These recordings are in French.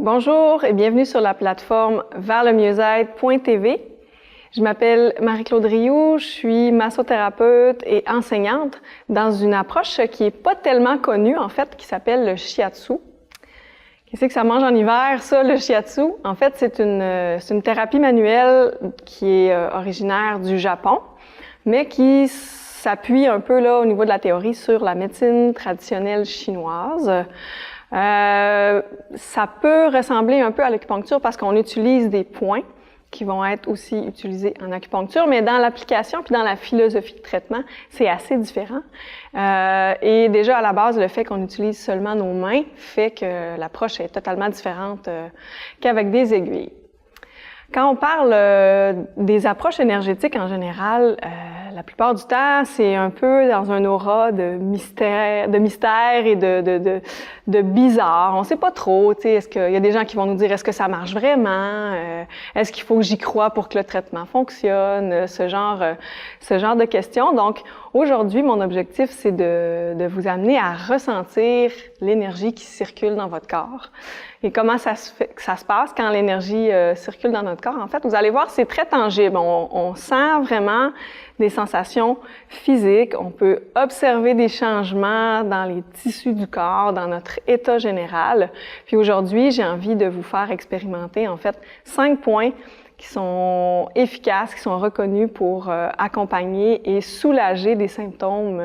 Bonjour et bienvenue sur la plateforme verslemieux-être.tv. Je m'appelle Marie-Claude Rioux, je suis massothérapeute et enseignante dans une approche qui n'est pas tellement connue en fait, qui s'appelle le shiatsu. Qu'est-ce que ça mange en hiver, ça, le shiatsu? En fait, c'est une thérapie manuelle qui est originaire du Japon, mais qui s'appuie un peu là au niveau de la théorie sur la médecine traditionnelle chinoise. Ça peut ressembler un peu à l'acupuncture parce qu'on utilise des points qui vont être aussi utilisés en acupuncture, mais dans l'application puis dans la philosophie de traitement, c'est assez différent. Et déjà, à la base, le fait qu'on utilise seulement nos mains fait que l'approche est totalement différente qu'avec des aiguilles. Quand on parle des approches énergétiques en général, la plupart du temps, c'est un peu dans un aura de mystère et de bizarre. On sait pas trop, tu sais, est-ce qu'il y a des gens qui vont nous dire est-ce que ça marche vraiment, est-ce qu'il faut que j'y croie pour que le traitement fonctionne, ce genre de questions. Donc, aujourd'hui, mon objectif, c'est de vous amener à ressentir l'énergie qui circule dans votre corps. Et comment ça se passe quand l'énergie circule dans notre corps? En fait, vous allez voir, c'est très tangible. On sent vraiment des sensations physiques. On peut observer des changements dans les tissus du corps, dans notre état général. Puis aujourd'hui, j'ai envie de vous faire expérimenter, en fait, 5 points qui sont efficaces, qui sont reconnus pour accompagner et soulager des symptômes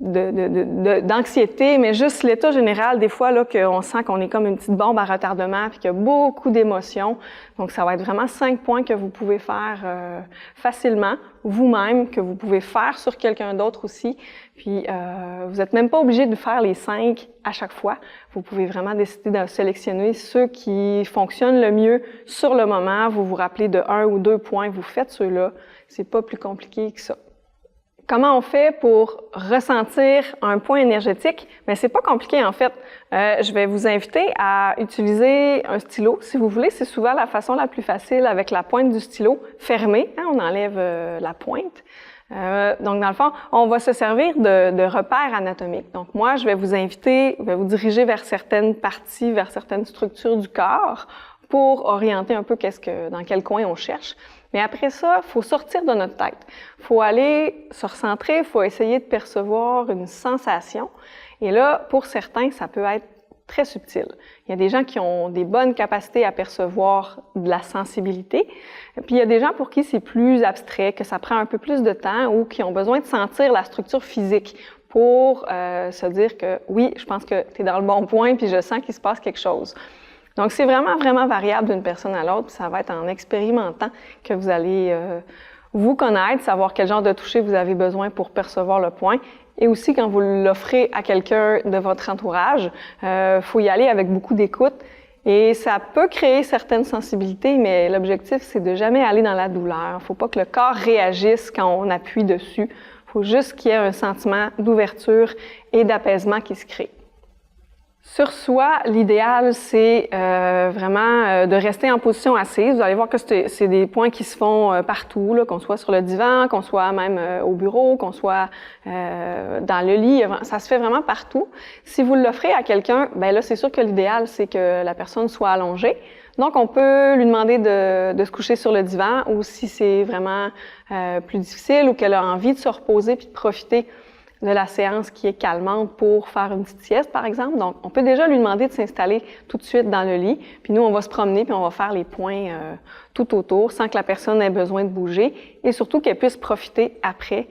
d'anxiété, mais juste l'état général, des fois, là, qu'on sent qu'on est comme une petite bombe à retardement puis qu'il y a beaucoup d'émotions. Donc, ça va être vraiment 5 points que vous pouvez faire facilement, vous-même, que vous pouvez faire sur quelqu'un d'autre aussi. Puis, vous n'êtes même pas obligé de faire les 5 à chaque fois. Vous pouvez vraiment décider de sélectionner ceux qui fonctionnent le mieux sur le moment. Vous vous rappelez de 1 ou 2 points, vous faites ceux-là. C'est pas plus compliqué que ça. Comment on fait pour ressentir un point énergétique? Bien, c'est pas compliqué en fait. Je vais vous inviter à utiliser un stylo, si vous voulez. C'est souvent la façon la plus facile avec la pointe du stylo fermée. Hein, on enlève la pointe. Donc, dans le fond, on va se servir de repères anatomiques. Donc, moi, je vais vous diriger vers certaines parties, vers certaines structures du corps pour orienter un peu dans quel coin on cherche. Mais après ça, il faut sortir de notre tête. Il faut aller se recentrer, il faut essayer de percevoir une sensation. Et là, pour certains, ça peut être très subtil. Il y a des gens qui ont des bonnes capacités à percevoir de la sensibilité. Puis il y a des gens pour qui c'est plus abstrait, que ça prend un peu plus de temps ou qui ont besoin de sentir la structure physique pour se dire que oui, je pense que tu es dans le bon point puis je sens qu'il se passe quelque chose. Donc, c'est vraiment, vraiment variable d'une personne à l'autre. Ça va être en expérimentant que vous allez vous connaître, savoir quel genre de toucher vous avez besoin pour percevoir le point. Et aussi, quand vous l'offrez à quelqu'un de votre entourage, faut y aller avec beaucoup d'écoute. Et ça peut créer certaines sensibilités, mais l'objectif, c'est de jamais aller dans la douleur. Il faut pas que le corps réagisse quand on appuie dessus. Il faut juste qu'il y ait un sentiment d'ouverture et d'apaisement qui se crée. Sur soi, l'idéal, c'est vraiment de rester en position assise. Vous allez voir que c'est des points qui se font partout, là, qu'on soit sur le divan, qu'on soit même au bureau, qu'on soit dans le lit. Ça se fait vraiment partout. Si vous l'offrez à quelqu'un, ben là, c'est sûr que l'idéal, c'est que la personne soit allongée. Donc, on peut lui demander de se coucher sur le divan ou si c'est vraiment plus difficile ou qu'elle a envie de se reposer puis de profiter de la séance qui est calmante pour faire une petite sieste, par exemple. Donc, on peut déjà lui demander de s'installer tout de suite dans le lit. Puis nous, on va se promener puis on va faire les points tout autour sans que la personne ait besoin de bouger et surtout qu'elle puisse profiter après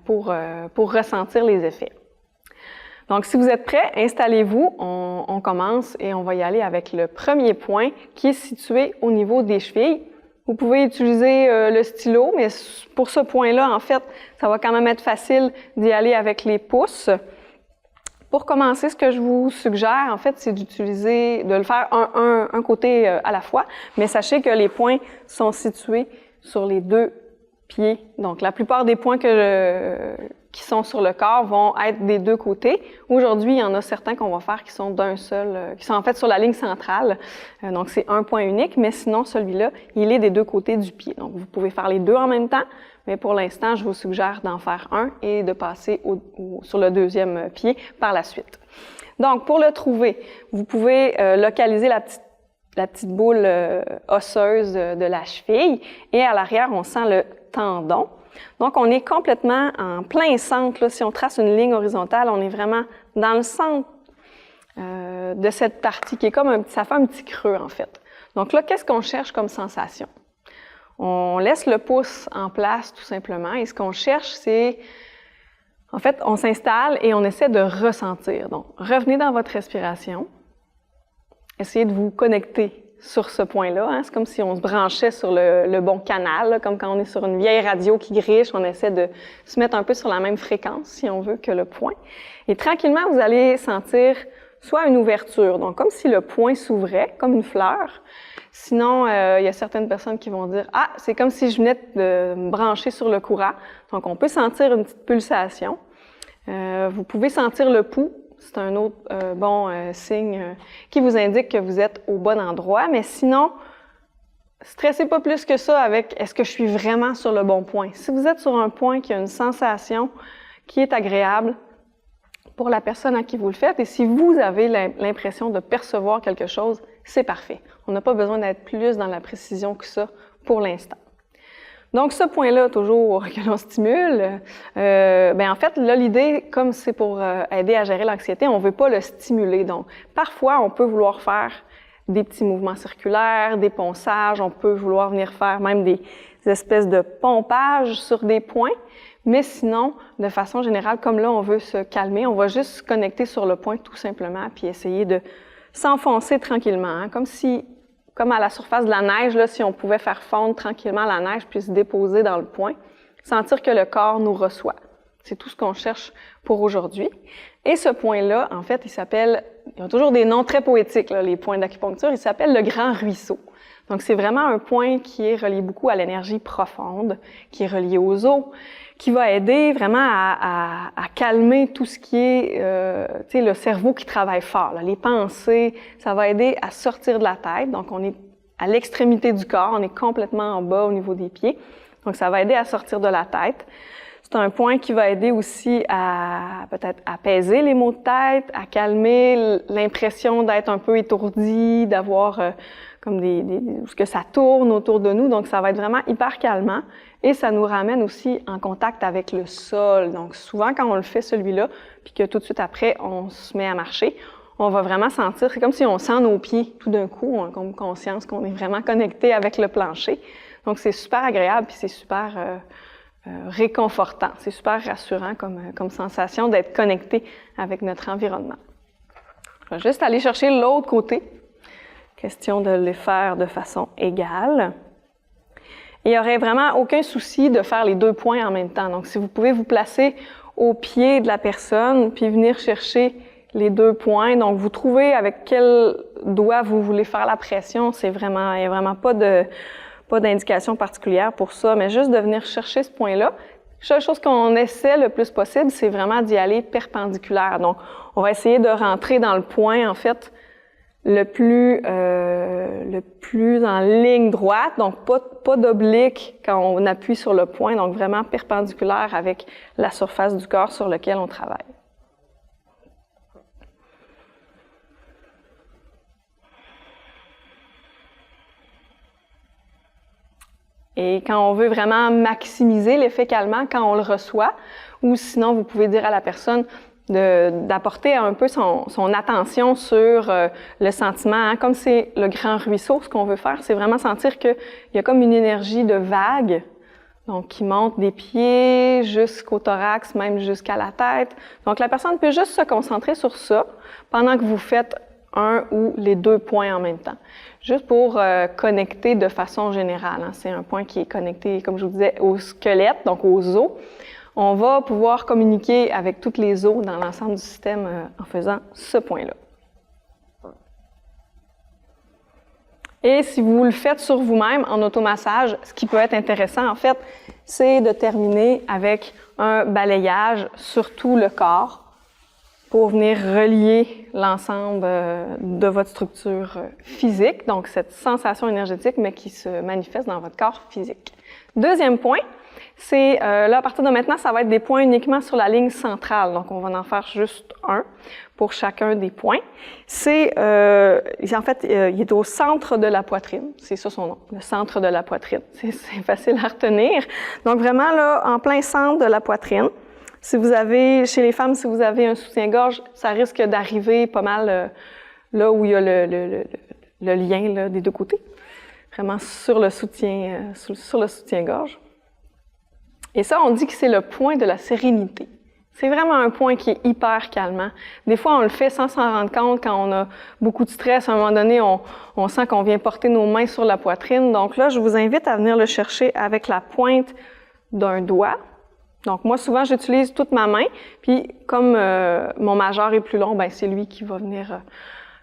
pour ressentir les effets. Donc, si vous êtes prêts, installez-vous. On commence et on va y aller avec le premier point qui est situé au niveau des chevilles. Vous pouvez utiliser le stylo, mais pour ce point-là, en fait, ça va quand même être facile d'y aller avec les pouces. Pour commencer, ce que je vous suggère, en fait, c'est de le faire un côté à la fois, mais sachez que les points sont situés sur les 2 pieds. Donc, la plupart des points qui sont sur le corps vont être des 2 côtés. Aujourd'hui, il y en a certains qu'on va faire qui sont d'un seul, qui sont en fait sur la ligne centrale. Donc, c'est un point unique, mais sinon, celui-là, il est des 2 côtés du pied. Donc, vous pouvez faire les 2 en même temps, mais pour l'instant, je vous suggère d'en faire un et de passer sur le deuxième pied par la suite. Donc, pour le trouver, vous pouvez localiser la petite boule osseuse de la cheville et à l'arrière, on sent le tendon. Donc, on est complètement en plein centre. Là, si on trace une ligne horizontale, on est vraiment dans le centre de cette partie qui est comme ça fait un petit creux en fait. Donc là, qu'est-ce qu'on cherche comme sensation? On laisse le pouce en place tout simplement et ce qu'on cherche, c'est, en fait, on s'installe et on essaie de ressentir. Donc, revenez dans votre respiration. Essayez de vous connecter sur ce point-là. Hein? C'est comme si on se branchait sur le bon canal, là, comme quand on est sur une vieille radio qui griche, on essaie de se mettre un peu sur la même fréquence, si on veut, que le point. Et tranquillement, vous allez sentir soit une ouverture, donc comme si le point s'ouvrait, comme une fleur. Sinon, il y a certaines personnes qui vont dire « Ah, c'est comme si je venais de me brancher sur le courant. » Donc, on peut sentir une petite pulsation. Vous pouvez sentir le pouls. C'est un autre bon signe qui vous indique que vous êtes au bon endroit. Mais sinon, stressez pas plus que ça avec « Est-ce que je suis vraiment sur le bon point? » Si vous êtes sur un point qui a une sensation qui est agréable pour la personne à qui vous le faites, et si vous avez l'impression de percevoir quelque chose, c'est parfait. On n'a pas besoin d'être plus dans la précision que ça pour l'instant. Donc, ce point-là, toujours que l'on stimule, en fait, là, l'idée, comme c'est pour aider à gérer l'anxiété, on ne veut pas le stimuler. Donc, parfois, on peut vouloir faire des petits mouvements circulaires, des ponçages, on peut vouloir venir faire même des espèces de pompages sur des points, mais sinon, de façon générale, comme là, on veut se calmer, on va juste se connecter sur le point tout simplement, puis essayer de s'enfoncer tranquillement, hein, comme à la surface de la neige, là, si on pouvait faire fondre tranquillement la neige puis se déposer dans le point, sentir que le corps nous reçoit. C'est tout ce qu'on cherche pour aujourd'hui. Et ce point-là, en fait, ils ont toujours des noms très poétiques, là, les points d'acupuncture, il s'appelle le grand ruisseau. Donc, c'est vraiment un point qui est relié beaucoup à l'énergie profonde, qui est relié aux os, qui va aider vraiment à calmer tout ce qui est, le cerveau qui travaille fort, là, les pensées. Ça va aider à sortir de la tête. Donc, on est à l'extrémité du corps, on est complètement en bas au niveau des pieds. Donc, ça va aider à sortir de la tête. C'est un point qui va aider aussi à peut-être apaiser les maux de tête, à calmer l'impression d'être un peu étourdi, d'avoir comme ce que ça tourne autour de nous. Donc, ça va être vraiment hyper calmant et ça nous ramène aussi en contact avec le sol. Donc, souvent, quand on le fait celui-là, puis que tout de suite après, on se met à marcher, on va vraiment sentir, c'est comme si on sent nos pieds tout d'un coup, on a comme conscience qu'on est vraiment connecté avec le plancher. Donc, c'est super agréable puis c'est super réconfortant. C'est super rassurant comme sensation d'être connecté avec notre environnement. Je vais juste aller chercher l'autre côté. Question de les faire de façon égale. Il n'y aurait vraiment aucun souci de faire les 2 points en même temps. Donc, si vous pouvez vous placer au pied de la personne, puis venir chercher les 2 points. Donc, vous trouvez avec quel doigt vous voulez faire la pression. Il n'y a vraiment pas d'indication particulière pour ça, mais juste de venir chercher ce point-là. La seule chose qu'on essaie le plus possible, c'est vraiment d'y aller perpendiculaire. Donc, on va essayer de rentrer dans le point, en fait, le plus en ligne droite, donc pas d'oblique quand on appuie sur le point, donc vraiment perpendiculaire avec la surface du corps sur lequel on travaille. Et quand on veut vraiment maximiser l'effet calmant quand on le reçoit, ou sinon vous pouvez dire à la personne d'apporter un peu son attention sur le sentiment. Hein. Comme c'est le grand ruisseau, ce qu'on veut faire, c'est vraiment sentir qu'il y a comme une énergie de vague, donc qui monte des pieds jusqu'au thorax, même jusqu'à la tête. Donc la personne peut juste se concentrer sur ça pendant que vous faites un ou les 2 points en même temps. Juste pour connecter de façon générale. Hein. C'est un point qui est connecté, comme je vous disais, au squelette, donc aux os. On va pouvoir communiquer avec toutes les os dans l'ensemble du système en faisant ce point-là. Et si vous le faites sur vous-même en automassage, ce qui peut être intéressant en fait, c'est de terminer avec un balayage sur tout le corps pour venir relier l'ensemble de votre structure physique, donc cette sensation énergétique, mais qui se manifeste dans votre corps physique. Deuxième point, c'est là, à partir de maintenant, ça va être des points uniquement sur la ligne centrale. Donc, on va en faire juste un pour chacun des points. C'est, en fait, il est au centre de la poitrine. C'est ça son nom, le centre de la poitrine. C'est facile à retenir. Donc, vraiment, là, en plein centre de la poitrine. Si vous avez, chez les femmes, si vous avez un soutien-gorge, ça risque d'arriver pas mal là où il y a le lien là, des deux côtés. Vraiment sur le soutien-gorge. Et ça, on dit que c'est le point de la sérénité. C'est vraiment un point qui est hyper calmant. Des fois, on le fait sans s'en rendre compte quand on a beaucoup de stress. À un moment donné, on sent qu'on vient porter nos mains sur la poitrine. Donc là, je vous invite à venir le chercher avec la pointe d'un doigt. Donc moi, souvent, j'utilise toute ma main. Puis comme mon majeur est plus long, ben c'est lui qui va venir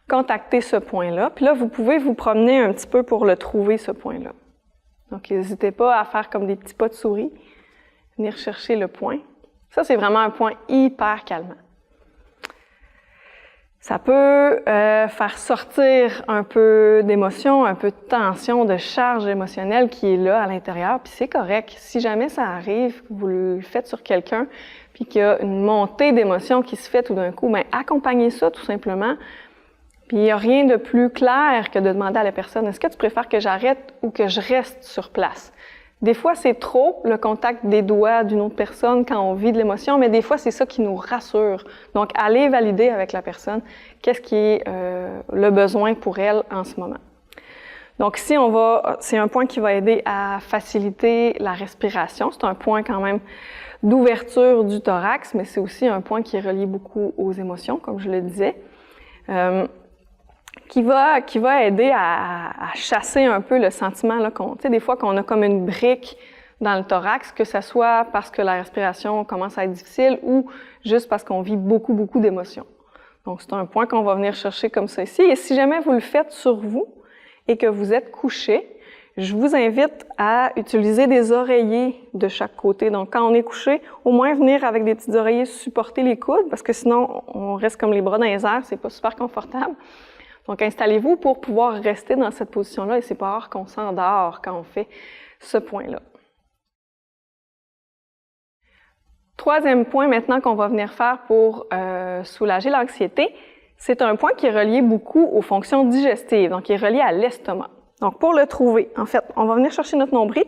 contacter ce point-là. Puis là, vous pouvez vous promener un petit peu pour le trouver, ce point-là. Donc, n'hésitez pas à faire comme des petits pas de souris, venir chercher le point. Ça, c'est vraiment un point hyper calmant. Ça peut faire sortir un peu d'émotion, un peu de tension, de charge émotionnelle qui est là à l'intérieur, puis c'est correct. Si jamais ça arrive, vous le faites sur quelqu'un, puis qu'il y a une montée d'émotion qui se fait tout d'un coup, bien, accompagnez ça tout simplement. Puis il n'y a rien de plus clair que de demander à la personne, est-ce que tu préfères que j'arrête ou que je reste sur place? Des fois, c'est trop le contact des doigts d'une autre personne quand on vit de l'émotion, mais des fois, c'est ça qui nous rassure. Donc, allez valider avec la personne qu'est-ce qui est le besoin pour elle en ce moment. Donc, ici, c'est un point qui va aider à faciliter la respiration. C'est un point quand même d'ouverture du thorax, mais c'est aussi un point qui est relié beaucoup aux émotions, comme je le disais. Qui va aider à chasser un peu le sentiment là, tu sais, des fois qu'on a comme une brique dans le thorax, que ce soit parce que la respiration commence à être difficile ou juste parce qu'on vit beaucoup, beaucoup d'émotions. Donc, c'est un point qu'on va venir chercher comme ça ici. Et si jamais vous le faites sur vous et que vous êtes couché, je vous invite à utiliser des oreillers de chaque côté. Donc, quand on est couché, au moins venir avec des petits oreillers supporter les coudes, parce que sinon, on reste comme les bras dans les airs, c'est pas super confortable. Donc, installez-vous pour pouvoir rester dans cette position-là et c'est pas rare qu'on s'endort quand on fait ce point-là. Troisième point maintenant qu'on va venir faire pour soulager l'anxiété, c'est un point qui est relié beaucoup aux fonctions digestives, donc qui est relié à l'estomac. Donc, pour le trouver, en fait, on va venir chercher notre nombril,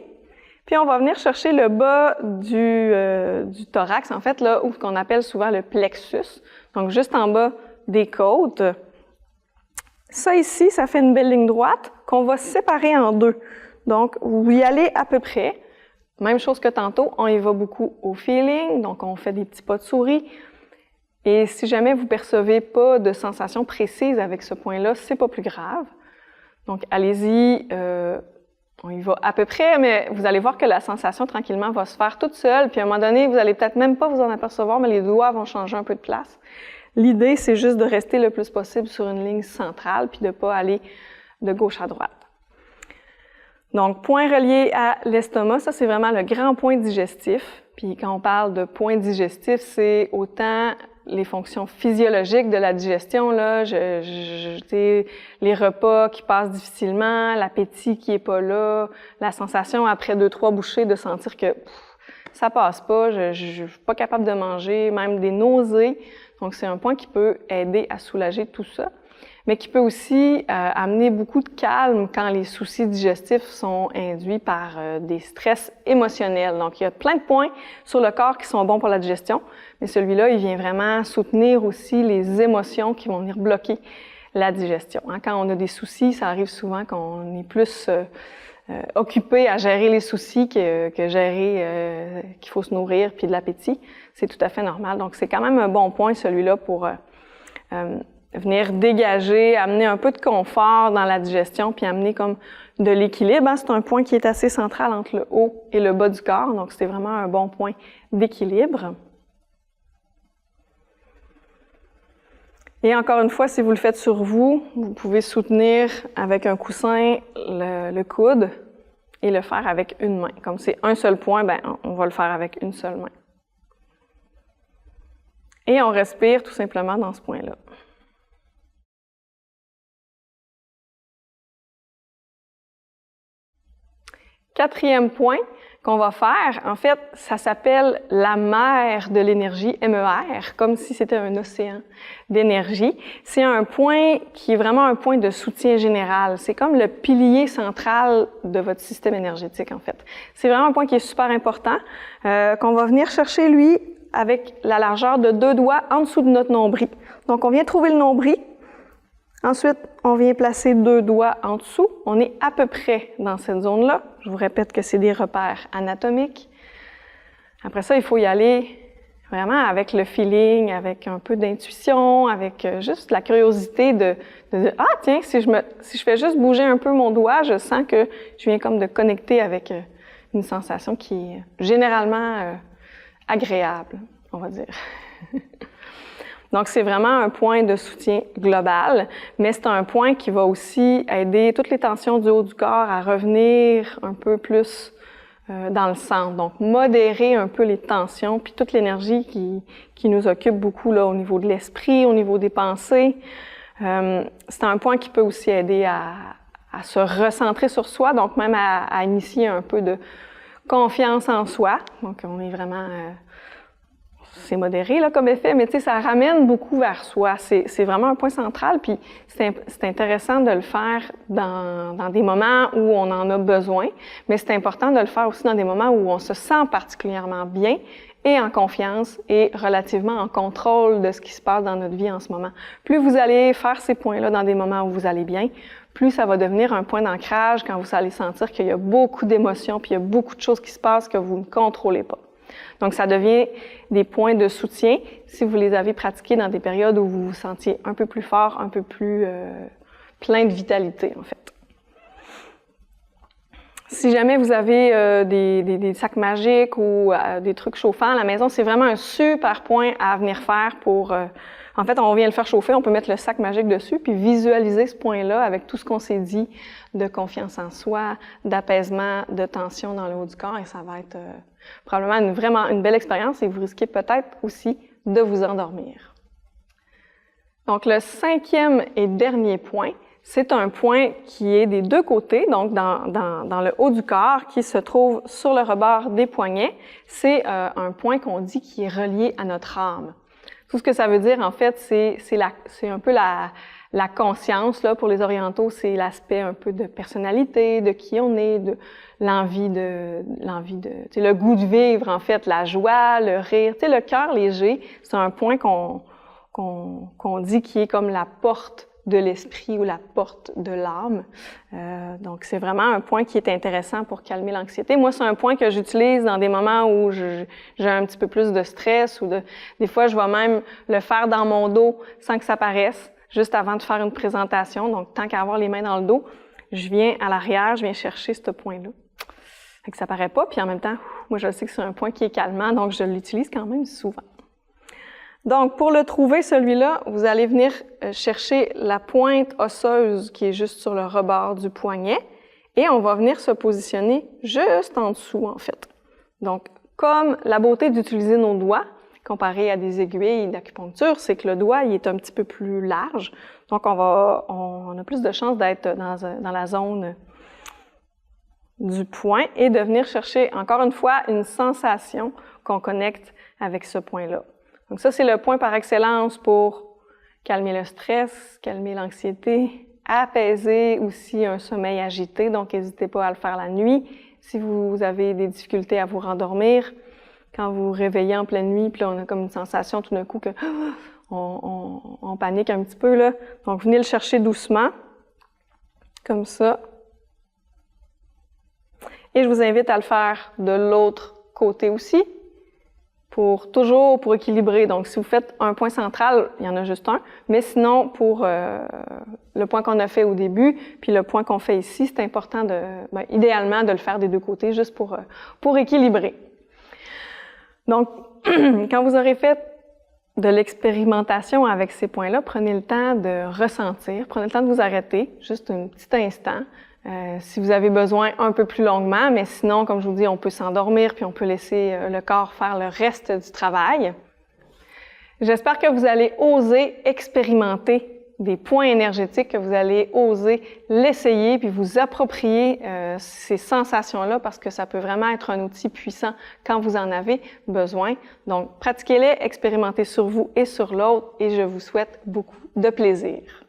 puis on va venir chercher le bas du thorax, en fait, là où qu'on appelle souvent le plexus, donc juste en bas des côtes. Ça ici, ça fait une belle ligne droite qu'on va séparer en deux. Donc, vous y allez à peu près. Même chose que tantôt, on y va beaucoup au feeling, donc on fait des petits pas de souris. Et si jamais vous percevez pas de sensation précise avec ce point-là, c'est pas plus grave. Donc, allez-y, on y va à peu près, mais vous allez voir que la sensation, tranquillement, va se faire toute seule. Puis à un moment donné, vous allez peut-être même pas vous en apercevoir, mais les doigts vont changer un peu de place. L'idée, c'est juste de rester le plus possible sur une ligne centrale, puis de ne pas aller de gauche à droite. Donc, point relié à l'estomac, ça c'est vraiment le grand point digestif. Puis quand on parle de point digestif, c'est autant les fonctions physiologiques de la digestion, là, les repas qui passent difficilement, l'appétit qui est pas là, la sensation après 2-3 bouchées de sentir que ça passe pas, je suis pas capable de manger, même des nausées. Donc, c'est un point qui peut aider à soulager tout ça, mais qui peut aussi amener beaucoup de calme quand les soucis digestifs sont induits par des stress émotionnels. Donc, il y a plein de points sur le corps qui sont bons pour la digestion, mais celui-là, il vient vraiment soutenir aussi les émotions qui vont venir bloquer la digestion. Quand on a des soucis, ça arrive souvent qu'on est plus occupé à gérer les soucis que gérer qu'il faut se nourrir puis de l'appétit. C'est tout à fait normal. Donc, c'est quand même un bon point, celui-là, pour venir dégager, amener un peu de confort dans la digestion puis amener comme de l'équilibre. C'est un point qui est assez central entre le haut et le bas du corps. Donc, c'est vraiment un bon point d'équilibre. Et encore une fois, si vous le faites sur vous, vous pouvez soutenir avec un coussin le coude et le faire avec une main. Comme c'est un seul point, ben, on va le faire avec une seule main. Et on respire tout simplement dans ce point-là. Quatrième point, qu'on va faire, en fait, ça s'appelle la mer de l'énergie, MER, comme si c'était un océan d'énergie. C'est un point qui est vraiment un point de soutien général. C'est comme le pilier central de votre système énergétique, en fait. C'est vraiment un point qui est super important, qu'on va venir chercher, lui, avec la largeur de 2 doigts en dessous de notre nombril. Donc, on vient trouver le nombril. Ensuite, on vient placer 2 doigts en dessous. On est à peu près dans cette zone-là. Je vous répète que c'est des repères anatomiques. Après ça, il faut y aller vraiment avec le feeling, avec un peu d'intuition, avec juste la curiosité de dire « Ah, tiens, si je fais juste bouger un peu mon doigt, je sens que je viens comme de connecter avec une sensation qui est généralement agréable, on va dire. » Donc, c'est vraiment un point de soutien global, mais c'est un point qui va aussi aider toutes les tensions du haut du corps à revenir un peu plus dans le centre. Donc, modérer un peu les tensions, puis toute l'énergie qui nous occupe beaucoup là, au niveau de l'esprit, au niveau des pensées. C'est un point qui peut aussi aider à se recentrer sur soi, donc même à initier un peu de confiance en soi. Donc, on est vraiment... c'est modéré là, comme effet, mais tu sais, ça ramène beaucoup vers soi. C'est vraiment un point central, puis c'est intéressant de le faire dans des moments où on en a besoin, mais c'est important de le faire aussi dans des moments où on se sent particulièrement bien et en confiance et relativement en contrôle de ce qui se passe dans notre vie en ce moment. Plus vous allez faire ces points-là dans des moments où vous allez bien, plus ça va devenir un point d'ancrage quand vous allez sentir qu'il y a beaucoup d'émotions, puis il y a beaucoup de choses qui se passent que vous ne contrôlez pas. Donc, ça devient des points de soutien si vous les avez pratiqués dans des périodes où vous vous sentiez un peu plus fort, un peu plus plein de vitalité, en fait. Si jamais vous avez des sacs magiques ou des trucs chauffants à la maison, c'est vraiment un super point à venir faire pour... en fait, on vient le faire chauffer, on peut mettre le sac magique dessus, puis visualiser ce point-là avec tout ce qu'on s'est dit de confiance en soi, d'apaisement, de tension dans le haut du corps, et ça va être probablement vraiment une belle expérience et vous risquez peut-être aussi de vous endormir. Donc, le 5e et dernier point, c'est un point qui est des 2 côtés, donc dans le haut du corps, qui se trouve sur le rebord des poignets. C'est un point qu'on dit qui est relié à notre âme. Tout ce que ça veut dire, en fait, c'est un peu la conscience, là, pour les orientaux, c'est l'aspect un peu de personnalité, de qui on est, de l'envie de, tu sais, le goût de vivre, en fait, la joie, le rire, tu sais, le cœur léger, c'est un point qu'on dit qui est comme la porte de l'esprit ou la porte de l'âme. Donc, c'est vraiment un point qui est intéressant pour calmer l'anxiété. Moi, c'est un point que j'utilise dans des moments où j'ai un petit peu plus de stress ou des fois, je vais même le faire dans mon dos sans que ça paraisse, juste avant de faire une présentation. Donc, tant qu'à avoir les mains dans le dos, je viens à l'arrière, je viens chercher ce point-là. Fait que ça paraît pas, puis en même temps, moi, je sais que c'est un point qui est calmant, donc je l'utilise quand même souvent. Donc, pour le trouver, celui-là, vous allez venir chercher la pointe osseuse qui est juste sur le rebord du poignet et on va venir se positionner juste en dessous, en fait. Donc, comme la beauté d'utiliser nos doigts, comparé à des aiguilles d'acupuncture, c'est que le doigt, il est un petit peu plus large. Donc, on a plus de chances d'être dans la zone du point et de venir chercher, encore une fois, une sensation qu'on connecte avec ce point-là. Donc ça, c'est le point par excellence pour calmer le stress, calmer l'anxiété, apaiser aussi un sommeil agité. Donc, n'hésitez pas à le faire la nuit. Si vous avez des difficultés à vous rendormir, quand vous vous réveillez en pleine nuit, puis là, on a comme une sensation tout d'un coup que on panique un petit peu, là. Donc, venez le chercher doucement, comme ça. Et je vous invite à le faire de l'autre côté aussi, toujours pour équilibrer. Donc, si vous faites un point central, il y en a juste un, mais sinon, pour le point qu'on a fait au début, puis le point qu'on fait ici, c'est important idéalement de le faire des 2 côtés, juste pour équilibrer. Donc, quand vous aurez fait de l'expérimentation avec ces points-là, prenez le temps de ressentir, prenez le temps de vous arrêter, juste un petit instant, si vous avez besoin un peu plus longuement, mais sinon, comme je vous dis, on peut s'endormir puis on peut laisser le corps faire le reste du travail. J'espère que vous allez oser expérimenter des points énergétiques que vous allez oser l'essayer puis vous approprier ces sensations-là parce que ça peut vraiment être un outil puissant quand vous en avez besoin. Donc, pratiquez-les, expérimentez sur vous et sur l'autre et je vous souhaite beaucoup de plaisir.